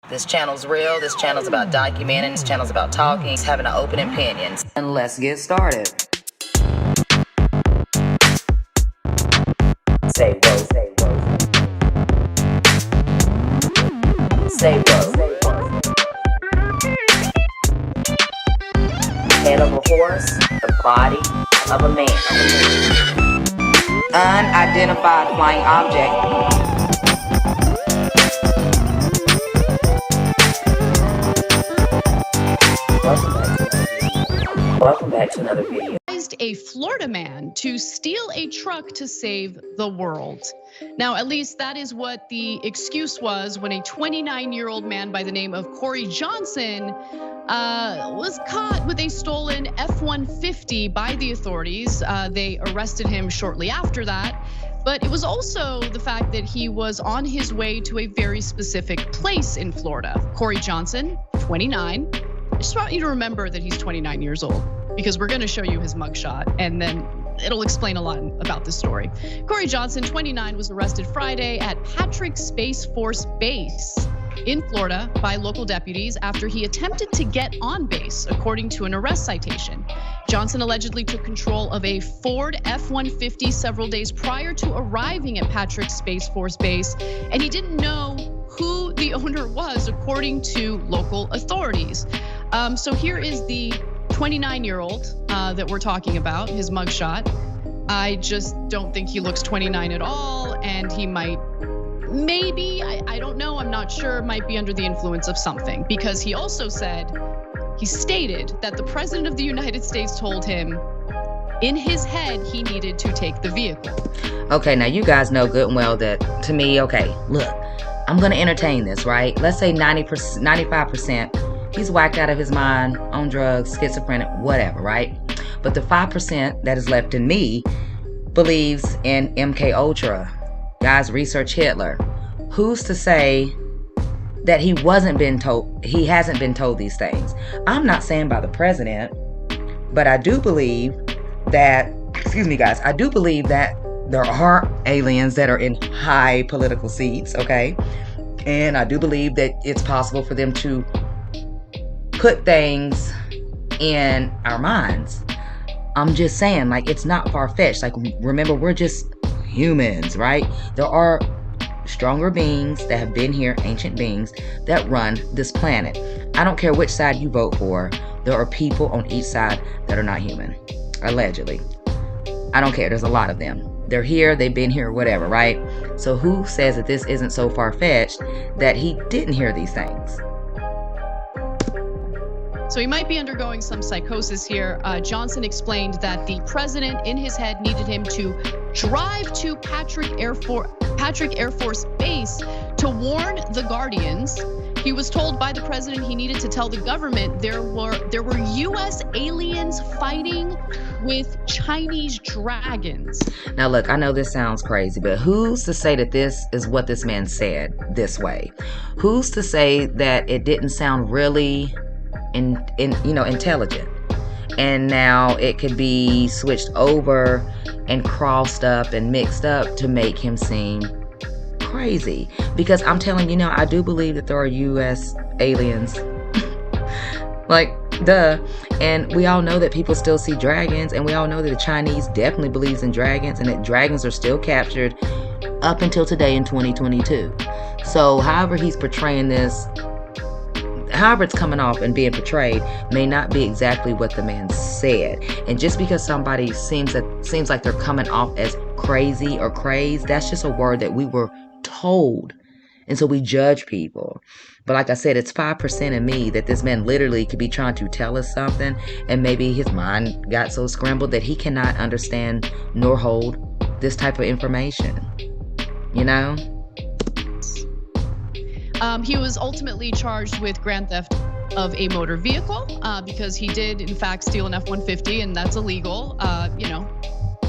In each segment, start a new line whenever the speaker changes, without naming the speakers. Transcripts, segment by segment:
This channel's real, this channel's about documenting, this channel's about talking, having an open opinion. And let's get started. Say whoa, say whoa. Say whoa. Head of a horse, the body of a man. Unidentified flying object. Welcome back to another video.
A Florida man to steal a truck to save the world. Now, at least that is what the excuse was when a 29-year-old man by the name of Corey Johnson was caught with a stolen F-150 by the authorities. They arrested him shortly after that. But it was also the fact that he was on his way to a very specific place in Florida. Corey Johnson, 29. I just want you to remember that he's 29 years old, because we're gonna show you his mugshot and then it'll explain a lot about this story. Corey Johnson, 29, was arrested Friday at Patrick Space Force Base in Florida by local deputies after he attempted to get on base, according to an arrest citation. Johnson allegedly took control of a Ford F-150 several days prior to arriving at Patrick Space Force Base, and he didn't know who the owner was, according to local authorities. So here is the 29-year-old that we're talking about, his mugshot. I just don't think he looks 29 at all, and he might, maybe, I don't know, I'm not sure, might be under the influence of something, because he also said, he stated that the president of the United States told him in his head he needed to take the vehicle.
Okay, now you guys know good and well that, to me, okay, look, I'm gonna entertain this, right? Let's say 90%, 95%, he's whacked out of his mind, on drugs, schizophrenic, whatever, right? But the 5% that is left in me believes in MK Ultra. Guys, research Hitler. Who's to say that he hasn't been told these things? I'm not saying by the president, but I do believe that, excuse me guys, I do believe that there are aliens that are in high political seats, okay? And I do believe that it's possible for them to put things in our minds. I'm just saying, like, it's not far-fetched. Like, remember, we're just humans, right? There are stronger beings that have been here, ancient beings, that run this planet. I don't care which side you vote for. There are people on each side that are not human, allegedly. I don't care. There's a lot of them. They're here, they've been here, whatever, right? So who says that this isn't so far-fetched that he didn't hear these things?
So he might be undergoing some psychosis here. Johnson explained that the president in his head needed him to drive to Patrick Air Force Base to warn the Guardians. He was told by the president he needed to tell the government there were US aliens fighting with Chinese dragons. Now look, I know this sounds crazy, but who's to say that this is what this man said this way? Who's to say that it didn't sound really intelligent? And now it could be switched over and crossed up and mixed up to make him seem crazy. Because I'm telling you now, I do believe that there are US aliens. Like, duh. And we all know that people still see dragons, and we all know that the Chinese definitely believes in dragons, and that dragons are still captured up until today in 2022. So however he's portraying this, however it's coming off and being portrayed, may not be exactly what the man said. And just because somebody seems like they're coming off as crazy or crazed, that's just a word that we were told. And so we judge people. But like I said, it's 5% in me that this man literally could be trying to tell us something, and maybe his mind got so scrambled that he cannot understand nor hold this type of information. You know? He was ultimately charged with grand theft of a motor vehicle because he did, in fact, steal an F-150, and that's illegal,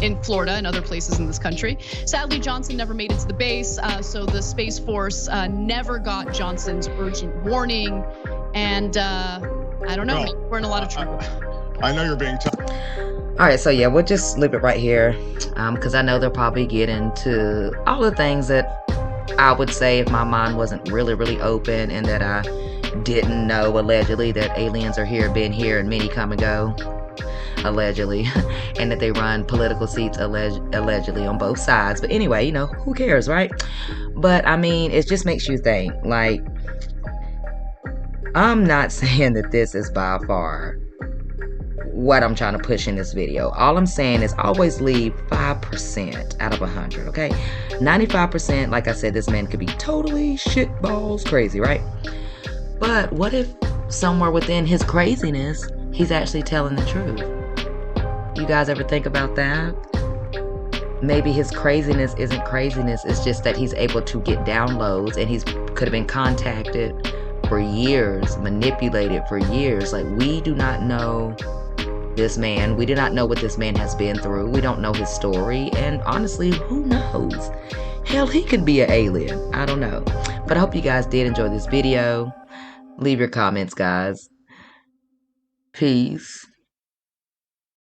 in Florida and other places in this country. Sadly, Johnson never made it to the base, so the Space Force never got Johnson's urgent warning, and I don't know, we're in a lot of trouble.
I know you're being tough.
All right, so yeah, we'll just leave it right here because I know they'll probably get into all the things that I would say if my mind wasn't really, really open and that I didn't know allegedly that aliens are here, been here, and many come and go, allegedly, and that they run political seats allegedly on both sides. But anyway, you know, who cares, right? But I mean, it just makes you think. Like, I'm not saying that this is by far what I'm trying to push in this video. All I'm saying is always leave 5% out of 100, okay? 95%, like I said, this man could be totally shitballs crazy, right? But what if somewhere within his craziness, he's actually telling the truth? You guys ever think about that? Maybe his craziness isn't craziness. It's just that he's able to get downloads, and he's could have been contacted for years, manipulated for years. Like, we do not know this man. We do not know what this man has been through. We don't know his story. And honestly, who knows? Hell, he could be an alien. I don't know. But I hope you guys did enjoy this video. Leave your comments, guys. Peace.